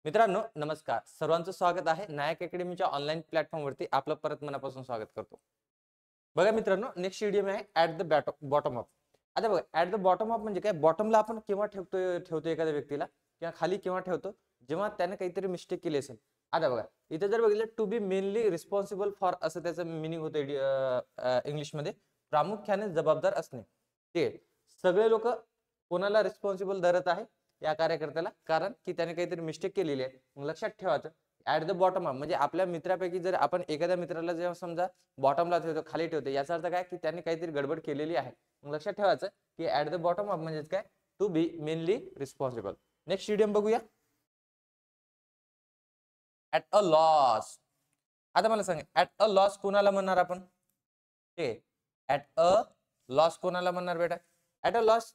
मित्रांनो नमस्कार. सर्वांचं स्वागत आहे नायक अकॅडमीच्या ऑनलाईन प्लॅटफॉर्मवरती. आपलं परत मनापासून स्वागत करतो. बघा मित्रांनो, नेक्स्ट व्हिडिओ आहे ॲट द बॉटम अप. आता बघा, ॲट द बॉटम अप म्हणजे काय? बॉटमला आपण केव्हा ठेवतो एखाद्या व्यक्तीला, किंवा खाली केव्हा ठेवतो? जेव्हा त्याने काहीतरी मिस्टेक केली असेल. आता बघा, इथे जर बघितलं, to be mainly responsible for, असं त्याचं मिनिंग होतं इंग्लिशमध्ये. प्रामुख्याने जबाबदार असणे. ते सगळे लोक कोणाला रिस्पॉन्सिबल धरत आहे? या कार्यकर्त्याला. कारण की त्याने काहीतरी मिस्टेक केलेली आहे. मग लक्षात ठेवायचं, ऍट द बॉटम अप म्हणजे आपल्या मित्रापैकी जर आपण एखाद्या मित्राला जेव्हा समजा बॉटमला ठेवतो, खाली ठेवतो, याचा अर्थ काय? की त्याने काहीतरी गडबड केलेली आहे. मग लक्षात ठेवायचं की ऍट द बॉटम अप म्हणजे काय? To be mainly responsible. Next idiom बघूया, ऍट अ लॉस. आता मला सांगा, ऍट अ लॉस कोणाला म्हणणार आपण? ऍट अ लॉस कोणाला म्हणणार बेटा? ऍट अ लॉस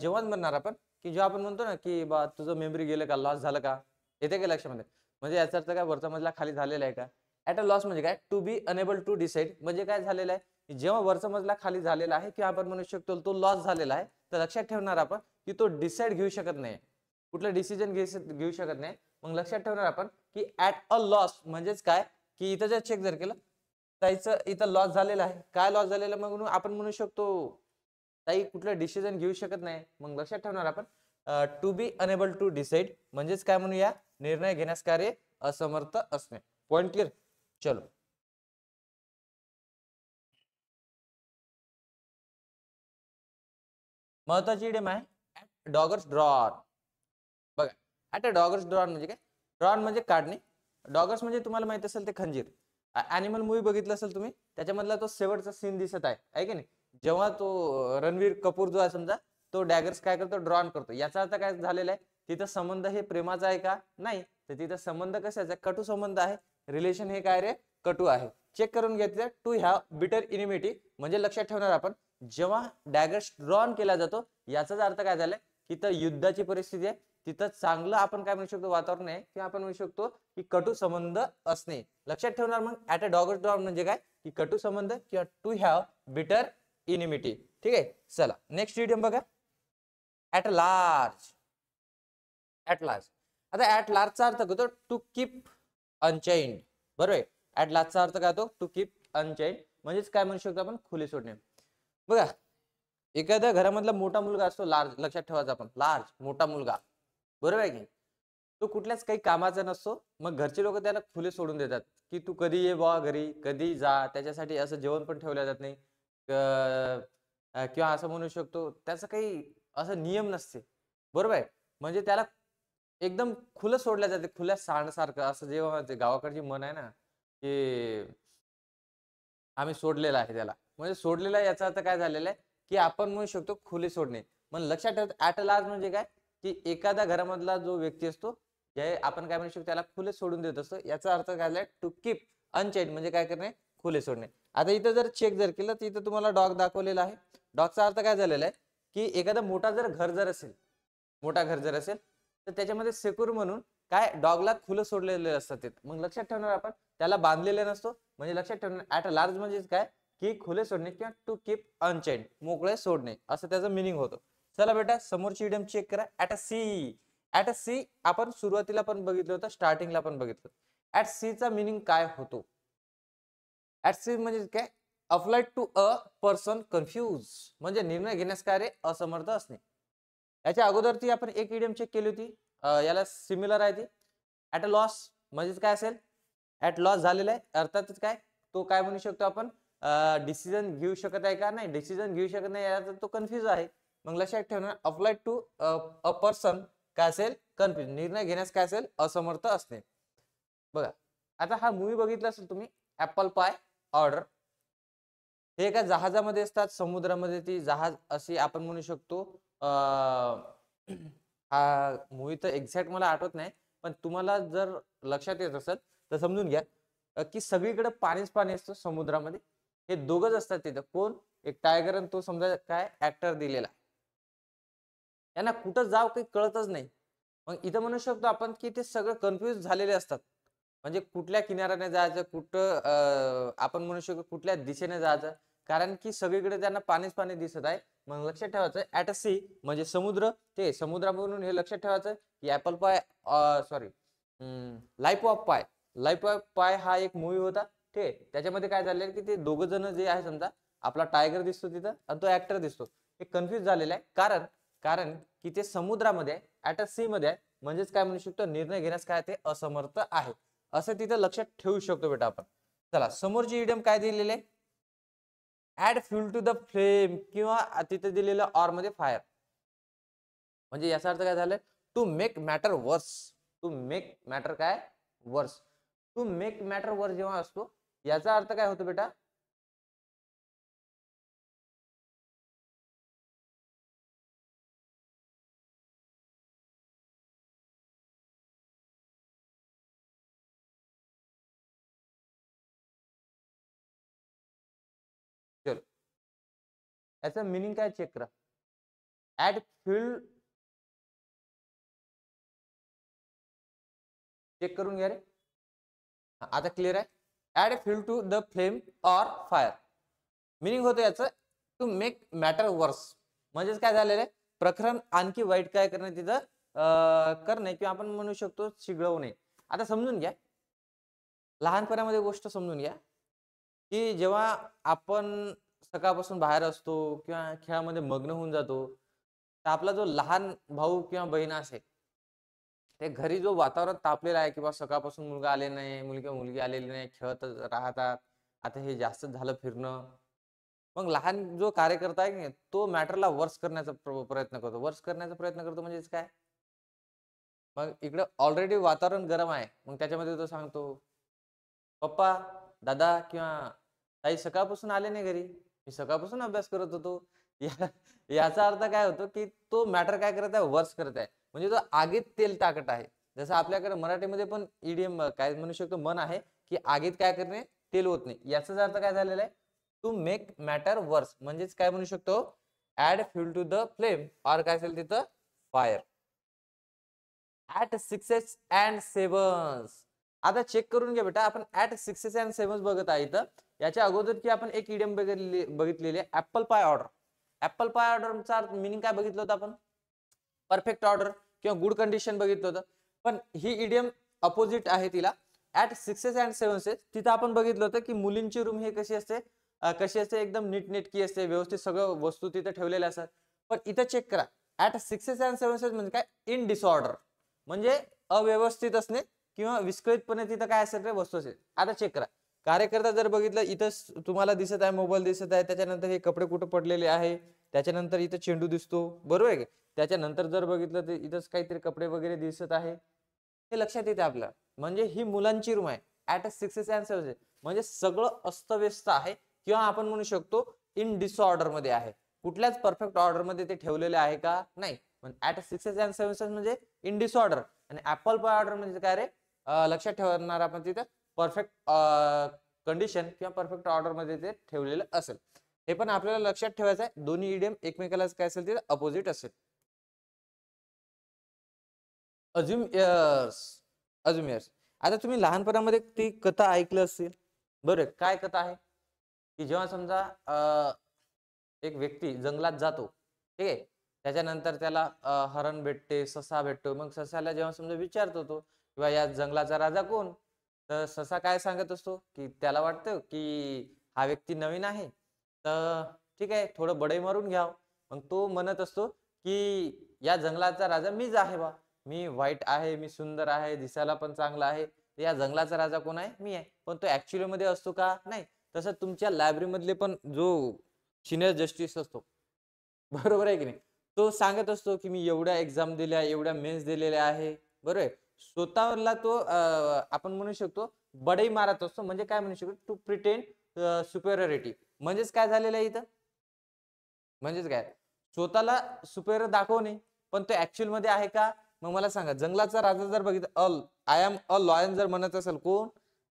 जेव्हा म्हणणार आपण, की जेव्हा आपण म्हणतो ना की बा तुझं मेमरी गेलं का, लॉस झालं का, येते का लक्षामध्ये? म्हणजे याचा अर्थ काय? वरचा मजला खाली झालेला आहे का? ऍट अ लॉस म्हणजे काय? To be unable to decide. म्हणजे काय झालेलं आहे? जेव्हा वरचा मजला खाली झालेला आहे, किंवा आपण म्हणू शकतो तो लॉस झालेला आहे, तर लक्षात ठेवणार आपण की तो डिसाइड घेऊ शकत नाही, कुठलं डिसिजन घेऊ शकत नाही. मग लक्षात ठेवणार आपण की ऍट अ लॉस म्हणजेच काय? की इथं जर चेक जर केलं, त्याचं इथं लॉस झालेला आहे. काय लॉस झालेला? मग आपण म्हणू शकतो ताई कुठलं डिसिजन घेऊ शकत नाही. मग लक्षात ठेवणार आपण to be unable to decide म्हणजेच काय म्हणूया? निर्णय घेण्यास कार्य असमर्थ असणे. Point clear? चलो, महत्वाची इडियम आहे डॉगर्स ड्रॉन. बघा, ऍट अ डॉगर्स ड्रॉन म्हणजे काय? ड्रॉन म्हणजे काढणे, डॉगर्स म्हणजे तुम्हाला माहित असेल ते खंजीर. ॲनिमल मूवी बघितलं असेल तुम्ही, त्याच्यामधला तो शेवटचा सीन दिसत आहे की नाही? जेव्हा तो रणवीर कपूर जो आहे समजा, तो डॅगर्स काय करतो? ड्रॉन करतो. याचा अर्थ काय झालेला आहे? तिथं संबंध हे प्रेमाचा आहे का? नाही. तर तिथं संबंध कशाचा? कटू संबंध आहे. रिलेशन हे काय रे? कटू आहे. चेक करून घेतलं, टू हॅव बिटर इनिमिटी म्हणजे लक्षात ठेवणार आपण, जेव्हा डॅगर्स ड्रॉन केला जातो, याचाच अर्थ काय झालाय? तिथं युद्धाची परिस्थिती आहे. तिथं चांगलं आपण काय म्हणू शकतो? वातावरण आहे, किंवा आपण म्हणू शकतो की कटू संबंध असणे. लक्षात ठेवणार मग ऍट अ डॉगर्स ड्रॉन म्हणजे काय? की कटू संबंध किंवा टू हॅव बिटर इनिमिटी. ठीक आहे, चला नेक्स्ट इडियम बघा, ऍट लार्ज. At large. आता ऍट लार्जचा अर्थ होतो टू कीप अनचेंड. बरोबर आहे? ऍट लार्जचा अर्थ काय होतो? टू कीप अनचेंड म्हणजेच काय म्हणू शकतो आपण? खुले सोडणे. बघा, एखाद्या घरामधला मोठा मुलगा असतो लार्ज, लक्षात ठेवायचा आपण, लार्ज मोठा मुलगा, बरोबर आहे की? तो कुठल्याच काही कामाचा नसतो. मग घरचे लोक त्याला खुले सोडून देतात की तू कधी ये बा घरी, कधी जा. त्याच्यासाठी असं जेवण पण ठेवलं जात नाही, किंवा असं म्हणू शकतो त्याचं काही असं नियम नसते. बरोबर आहे? म्हणजे त्याला एकदम खुलं सोडल्या जाते, खुल्या सांडसारखं. असं जेव्हा ते गावाकडची म्हण आहे ना, की आम्ही सोडलेला आहे त्याला, म्हणजे सोडलेला आहे याचा अर्थ काय झालेला आहे? की आपण म्हणू शकतो खुले सोडणे. मग लक्षात ठेवा, ऍट लार्ज म्हणजे काय? की एखाद्या घरामधला जो व्यक्ती असतो, जे आपण काय म्हणू शकतो? त्याला खुले सोडून देत असतो. याचा अर्थ काय झालाय? टू कीप अनचेंड म्हणजे काय करणे? खुले सोडणे. आता इथं जर चेक जर केलं, तर इथं तुम्हाला डॉग दाखवलेला आहे. डॉगचा अर्थ काय झालेला आहे? की एखादा मोठा जर घर जर असेल, मोठा घर जर असेल, तर त्याच्यामध्ये सेक्युर म्हणून काय डॉगला खुलं सोडलेले असतात ते. मग लक्षात ठेवणार आपण, त्याला बांधलेले नसतो. म्हणजे लक्षात ठेवणार ऍट अ लार्ज म्हणजे काय? की खुले सोडणे किंवा टू कीप अनचेंड, मोकळे सोडणे, असं त्याचं मिनिंग होतं. चला बेटा, समोरची इडियम चेक करा, at a sea. At a sea आपण सुरुवातीला पण बघितलं होतं, स्टार्टिंगला पण बघितलं. ऍट सी चा मिनिंग काय होतो? ऍट सी म्हणजे काय? Applied to a person confuse म्हणजे निर्णय घेण्यास कार्य असमर्थ असणे. याच्या अगोदर ती आपण एक इडियम चेक केली होती, याला सिमिलर आहे ती. ऍट अ लॉस म्हणजेच काय असेल? ऍट लॉस झालेला आहे, अर्थातच काय तो काय म्हणू शकतो आपण? डिसिजन घेऊ शकत आहे का? नाही, डिसिजन घेऊ शकत नाही, याचा तो कन्फ्यूज आहे. मग लक्षात ठेवणार, अप्लाइड टू अ पर्सन काय असेल? कन्फ्यूज, निर्णय घेण्यास काय असेल? असमर्थ असणे. बघा, आता हा मूवी बघितला असेल तुम्ही, ऍपल पाय ऑर्डर. हे एका जहाजामध्ये असतात, समुद्रामध्ये ती जहाज अशी आपण म्हणू शकतो. हा मूवी तर एक्झॅक्ट मला आठवत नाही, पण तुम्हाला जर लक्षात येत असेल तर समजून घ्या, की सगळीकडे पाणीच पाणी असतं समुद्रामध्ये. हे दोघच असतात तिथं. कोण? एक टायगर आणि तो समजा काय ऍक्टर दिलेला. त्यांना कुठं जाव काही कळतच नाही. मग इथं म्हणू शकतो आपण की ते सगळं कन्फ्यूज झालेले असतात. म्हणजे कुठल्या किनाऱ्याने जायचं, कुठं आपण म्हणू शकतो कुठल्या दिशेने जायचं, कारण की सगळीकडे त्यांना पाणीच पाणी दिसत आहे. मग लक्षात ठेवायचं, ऍट अ सी म्हणजे समुद्र. ते समुद्रामधून हे लक्षात ठेवायचं की ऍपल पाय, सॉरी, लाईफ ऑफ पाय. लाईफ ऑफ पाय हा एक मूवी होता. ठीक आहे. त्याच्यामध्ये काय झालेलं की ते दोघं जण जे आहे समजा, आपला टायगर दिसतो तिथं आणि तो ऍक्टर दिसतो. हे कन्फ्युज झालेलं आहे. कारण कारण की ते समुद्रामध्ये आहे, ऍट अ सी मध्ये आहे. म्हणजेच काय म्हणू शकतो, निर्णय घेण्यास काय ते असमर्थ आहे, असं तिथं लक्षात ठेवू शकतो बेटा आपण. चला, समोरची इडियम काय दिलेली आहे, add fuel to the flame, किंवा तिथे दिलेलं ऑर मध्ये फायर. म्हणजे याचा अर्थ काय झालं, टू मेक मॅटर वर्स. टू मेक मॅटर काय वर्स. टू मेक मॅटर वर्स जेव्हा असतो, याचा अर्थ काय होतो बेटा, चलो याचा मिनिंग काय चेक करा. ऍड फ्यूल, चेक करून घ्या रे. आता क्लिअर आहे. Add fuel to the flame or fire. Meaning होतं याचं, टू मेक मॅटर वर्स. म्हणजेच काय झालेलं आहे, प्रकरण आणखी वाईट काय करणे तिथं करणे, किंवा आपण म्हणू शकतो शिगळवणे. आता समजून घ्या, लहानपणामध्ये गोष्ट समजून घ्या, की जेव्हा आपण सकाळपासून बाहेर असतो किंवा खेळामध्ये मग्न होऊन जातो, तर आपला जो लहान भाऊ किंवा बहीण असेल, ते घरी जो वातावरण तापलेलं आहे, किंवा सकाळपासून मुलगा आले नाही, मुलगी आलेली नाही, खेळत राहतात, आता हे जास्त झालं फिरणं, मग लहान जो कार्यकर्ता आहे की नाही, तो मॅटरला वर्स करण्याचा प्रयत्न करतो. वर्स करण्याचा प्रयत्न करतो म्हणजेच काय, मग इकडे ऑलरेडी वातावरण गरम आहे, मग त्याच्यामध्ये तो सांगतो, पप्पा, दादा किंवा ताई सकाळपासून आले नाही घरी, मी सकाळपासून अभ्यास करत होतो. याचा अर्थ काय होतो, की तो मॅटर काय करत आहे, वर्स करत आहे. म्हणजे तो आगीत तेल टाकत आहे. जसं आपल्याकडे मराठीमध्ये पण इडियम काय म्हणू शकतो, मन आहे, की आगीत काय करणे, तेल होत नाही. याचाच अर्थ काय झालेला आहे, टू मेक मॅटर वर्स. म्हणजेच काय म्हणू शकतो, add fuel to the flame, और काय असेल तिथं fire. At 6s and 7s. आता चेक करून घ्या बेटा, आपण ऍट 6s and 7s बघत आहे इथं. याच्या अगोदर की आपण एक इडियम बघितलेली आहे, ऍपल पाय ऑर्डर. ऍपल पाय ऑर्डरचा मिनिंग काय बघितलं होतं आपण, परफेक्ट ऑर्डर किंवा गुड कंडिशन बघितलं होतं. पण ही इडियम अपोजिट आहे तिला, ऍट 6s and 7s. तिथं आपण बघितलं होतं की मुलींची रूम हे कशी असते, एकदम नीटनेटकी असते, व्यवस्थित सगळं वस्तू तिथे ठेवलेल्या असतात. पण इथं चेक करा, ऍट 6s and 7s म्हणजे काय, इन डिसऑर्डर, म्हणजे अव्यवस्थित असणे किंवा विस्कळीतपणे तिथं काय असेल रे वस्तू असेल. आता चेक करा, कार्यकर्ता जर बघितलं, इथं तुम्हाला दिसत आहे मोबाईल दिसत आहे, त्याच्यानंतर हे कपडे कुठं पडलेले आहे, त्याच्यानंतर इथं चेंडू दिसतो, बरोबर आहे. त्याच्यानंतर जर बघितलं तर इथंच काहीतरी कपडे वगैरे दिसत आहे, हे लक्षात येते आपल्याला. म्हणजे ही मुलांची रूम आहे, ऍट 6s and 7s. म्हणजे सगळं अस्तव्यस्त आहे, किंवा आपण म्हणू शकतो इन डिसऑर्डर मध्ये आहे. कुठल्याच परफेक्ट ऑर्डर मध्ये ते ठेवलेले आहे का, नाही. ऍट 6s and 7s म्हणजे इन डिसऑर्डर. आणि ऍपल पाय ऑर्डर म्हणजे काय रे, लक्षात ठेवणार आपण तिथं परफेक्ट कंडिशन किंवा परफेक्ट ऑर्डर मध्ये ते ठेवलेलं असेल. हे पण आपल्याला लक्षात ठेवायचं आहे, दोन्ही इडियम एकमेकाला काय असेल ते अपोजिट असेल. Assume years. Assume years. आता तुम्ही लहानपणामध्ये ती कथा ऐकलं असेल, बरं. काय कथा आहे, की जेव्हा समजा एक व्यक्ती जंगलात जातो, ठीक आहे. त्याच्यानंतर त्याला हरण भेटते, ससा भेटतो. मग ससाला जेव्हा समजा विचारतो तो, किंवा या जंगलाचा राजा कोण, तर ससा काय सांगत असतो, की त्याला वाटतं की हा व्यक्ती नवीन आहे, तर ठीक आहे, थोडं बडई मारून घ्यावं. मग तो म्हणत असतो की या जंगलाचा राजा मीच आहे बा, मी व्हाईट आहे, मी सुंदर आहे, दिसायला पण चांगला आहे, या जंगलाचा राजा कोण आहे, मी आहे. पण तो ऍक्च्युअली मध्ये असतो का, नाही. तसं तुमच्या लायब्ररी मधले पण जो सिनियर जस्टिस असतो, बरोबर आहे की नाही, तो सांगत असतो की मी एवढ्या एक्झाम दिल्या, एवढ्या मेन्स दिलेल्या आहे, बरोबर आहे. स्वतःला तो आपण म्हणू शकतो बडई मारत असतो. म्हणजे काय म्हणू शकतो, टू प्रिटेंड सुपेरियरिटी. म्हणजेच काय झालेलं आहे इथं, म्हणजेच काय, स्वतःला सुपेरियर दाखवणे. पण तो ऍक्च्युअल मध्ये आहे का, मग मला सांगा. जंगलाचा राजा जर बघितलं, आय एम अ लॉयन जर म्हणत असेल, कोण,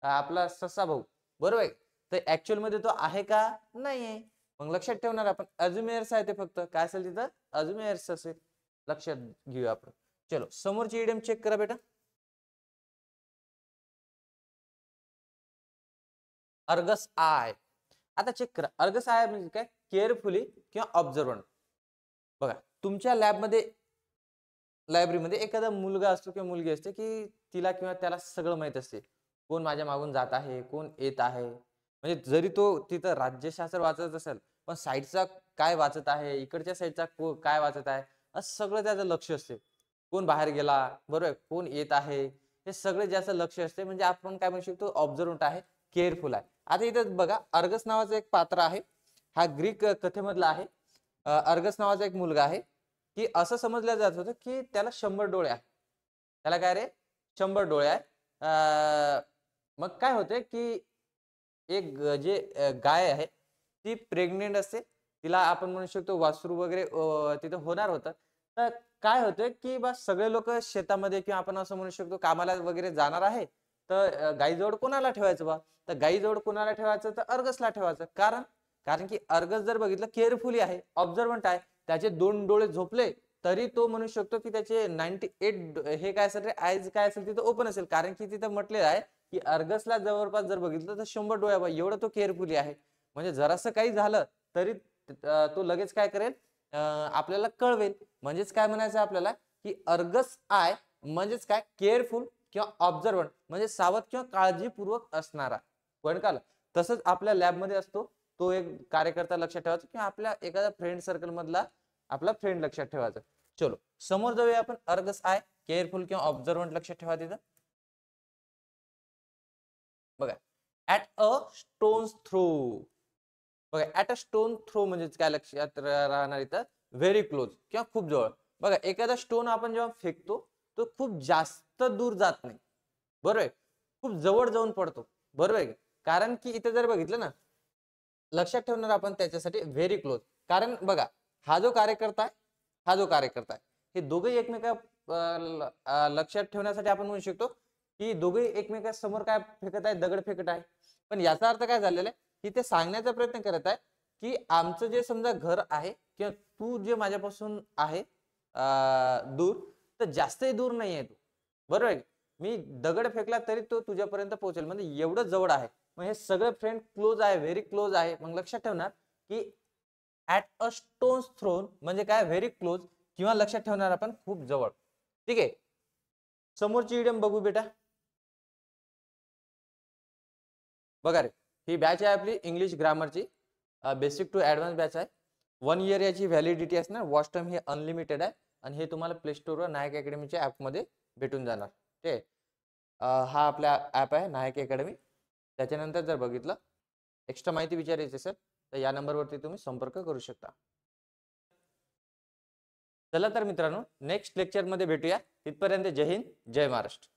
आपला ससा भाऊ, बरोबर आहे. तर ऍक्च्युअल मध्ये तो आहे का, नाहीये. मग लक्षात ठेवणार आपण, अज्युमेअर्स आहे ते, फक्त काय असेल तिथं, अज्युमेअर्स असेल. लक्षात घेऊया आपण. चलो, समोरची इडियम चेक करा बेटा. Argus I. आता चेक करा, अर्गस आय म्हणजे काय, केअरफुली किंवा ऑब्झर्वंट. बघा, तुमच्या लॅबमध्ये लायब्ररीमध्ये एखादा मुलगा असतो किंवा मुलगी असते की तिला किंवा त्याला सगळं माहित असते. कोण माझ्या मागून जात आहे, कोण येत आहे. म्हणजे जरी तो तिथं राज्यशास्त्र वाचत असेल, पण साईडचा काय वाचत आहे, इकडच्या साईडचा काय वाचत आहे, असं सगळं त्याचं लक्ष असते. कोण बाहेर गेला, बरोबर आहे, कोण येत आहे, हे सगळे ज्याचं लक्ष असते म्हणजे आपण काय म्हणू शकतो ऑब्झर्वंट आहे, केअरफुल आहे. आता इथं बघा अर्गस नावाचं एक पात्र आहे. हा ग्रीक कथेमधला आहे. अर्गस नावाचा एक मुलगा आहे, की असं समजलं जात होतं की त्याला 100 डोळे आहेत. त्याला काय रे 100 डोळे आहेत. मग काय होते की एक गाय आहे ती प्रेग्नेंट असते. तिला आपण म्हणू शकतो वासरू वगैरे तिथं होणार होतं. तर काय होतं की बा सगळे लोक शेतामध्ये किंवा आपण असं म्हणू शकतो कामाला वगैरे जाणार आहे. तर गाईजवळ कोणाला ठेवायचं बा? तर गाईजवळ कोणाला ठेवायचं तर अर्गसला ठेवायचं. कारण कारण की अर्गस जर बघितलं केअरफुली आहे, ऑब्झर्वंट आहे. त्याचे 2 डोळे झोपले तरी तो म्हणू शकतो की त्याचे 98 हे काय असेल रे आयज काय असेल तिथं ओपन असेल. कारण की तिथं म्हटलेलं आहे की अर्गसला जवळपास जर बघितलं तर 100 डोळे बा एवढं तो केअरफुली आहे. म्हणजे जरासं काही झालं तरी तो लगेच काय करेल आपल्याला कळवेल. म्हणजेच काय म्हणायचं आपल्याला की अर्गस आय म्हणजेच काय केअरफुल किंवा ऑब्झर्वंट म्हणजे सावध किंवा काळजीपूर्वक असणारा. पण का तसंच आपल्या लॅबमध्ये असतो तो एक कार्यकर्ता लक्षात ठेवायचा किंवा आपल्या एखाद्या फ्रेंड सर्कल मधला आपला फ्रेंड लक्षात ठेवायचा. चलो समोर जाऊया आपण अर्गस आय केअरफुल किंवा ऑब्झर्वंट लक्षात ठेवा तिथं. बघा ऍट अ स्टोन्स थ्रो. बघा ऍट अ स्टोन थ्रो म्हणजे काय लक्षात राहणार इथं व्हेरी क्लोज किंवा खूप जवळ. बघा एखादा स्टोन आपण जेव्हा फेकतो तो खूप जास्त दूर जात नाही. बरोबर आहे. खूप जवळ जाऊन पडतो. बरोबर आहे. कारण की इथे जर बघितलं ना लक्षात ठेवणार आपण त्याच्यासाठी व्हेरी क्लोज. कारण बघा हा जो कार्यकर्ता आहे हा जो कार्यकर्ता आहे हे दोघे एकमेका लक्षात ठेवण्यासाठी आपण म्हणू शकतो की दोघे एकमेकांसमोर काय फेकत आहे दगड फेकत आहे. पण याचा अर्थ काय झालेला आहे की ते सांगण्याचा प्रयत्न करत आहे की आमचं जे समजा घर आहे किंवा तू जे माझ्यापासून आहे दूर तर जास्तही दूर नाही आहे तू. बरोबर आहे. मी दगड फेकला तरी तो तुझ्यापर्यंत पोहोचेल म्हणजे एवढं जवळ आहे. मग हे सगळे फ्रेंड क्लोज आहे व्हेरी क्लोज आहे. मग लक्षात ठेवणार की ऍट अ स्टोन्स थ्रोन म्हणजे काय व्हेरी क्लोज किंवा लक्षात ठेवणार आपण खूप जवळ. ठीक आहे. समोरची इडियम बघू बेटा. बघा रे ही बॅच आहे आपली इंग्लिश ग्रामरची बेसिक टू ऍडव्हान्स बॅच आहे. 1 इयर याची व्हॅलिडिटी असणार. वॉच टाइम हे अनलिमिटेड आहे आणि हे तुम्हाला प्ले स्टोरवर नायक अकॅडमीच्या ऍपमध्ये भेटून जाणार. ठीक आहे. हा आपला ऍप आहे नायक अकॅडमी. त्याच्यानंतर जर बघितलं एक्स्ट्रा माहिती विचारायची असेल तर या नंबरवरती तुम्ही संपर्क करू शकता. चला तर मित्रांनो नेक्स्ट लेक्चरमध्ये भेटूया. तिथपर्यंत जय हिंद जय महाराष्ट्र.